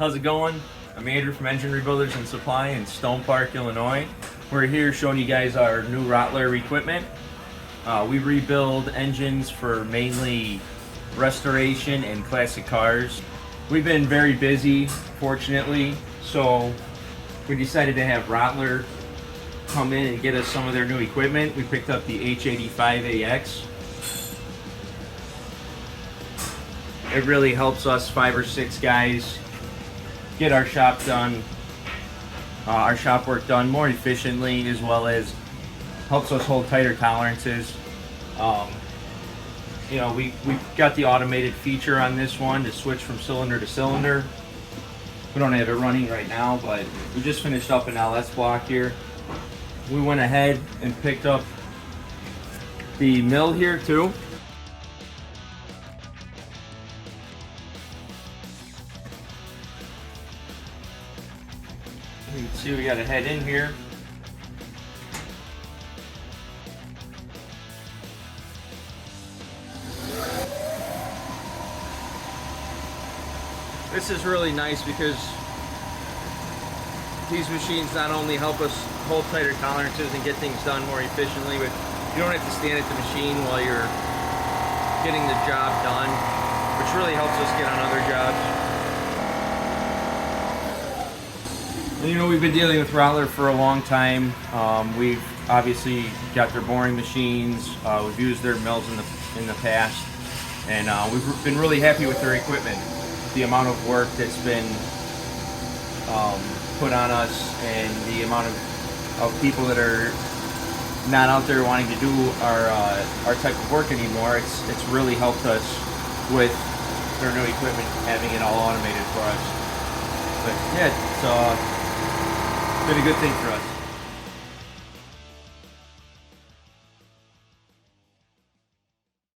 How's it going? I'm Andrew from Engine Rebuilders and Supply in Stone Park, Illinois. We're here showing you guys our new Rottler equipment. We rebuild engines for mainly restoration and classic cars. We've been very busy, fortunately, so we decided to have Rottler come in and get us some of their new equipment. We picked up the H85AX. It really helps us 5 or 6 guys get our shop done, our shop work done more efficiently, as well as helps us hold tighter tolerances. You know, we've got the automated feature on this one to switch from cylinder to cylinder. We don't have it running right now, but we just finished up an LS block here. We went ahead and picked up the mill here too. You can see we got a head in here. This is really nice because these machines not only help us hold tighter tolerances and get things done more efficiently, but you don't have to stand at the machine while you're getting the job done, which really helps us get on other jobs. And, you know, we've been dealing with Rottler for a long time. We've obviously got their boring machines. We've used their mills in the past, and we've been really happy with their equipment. The amount of work that's been put on us, and the amount of people that are not out there wanting to do our type of work anymore, it's really helped us with their new equipment, having it all automated for us. But yeah, it's been a good thing for us.